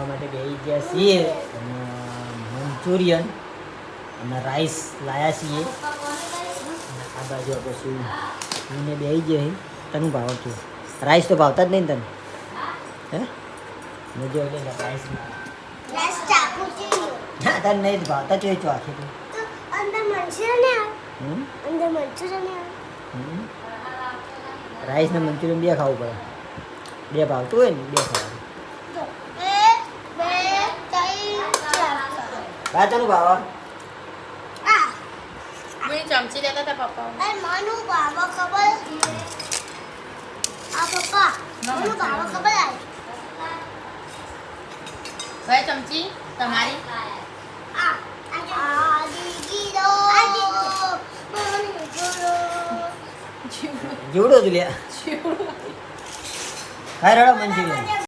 જમવા માટે બેસી ગયા છીએ અને મંચુરિયન અને રાઈસ લાયા છીએ. આ બાજુ આપણે શું ને બેસી જાય તને ભાવ છું રાઈસ તો ભાવતા જ નહીં તને હે મજો એટલે રાઈસ હા તને નહીં ભાવતા જોઈએ છો આખી તું રાઈસ ને મંચુરિયન બે ખાવું પડે બે ભાવતું હોય ને બે ખાવાનું બા તને ભાવ ચમચી લેતા હતા પપ્પા ભાઈ ચમચી તમારી જીવડો જ લ્યા ખાઈ રડો મંચુરિયન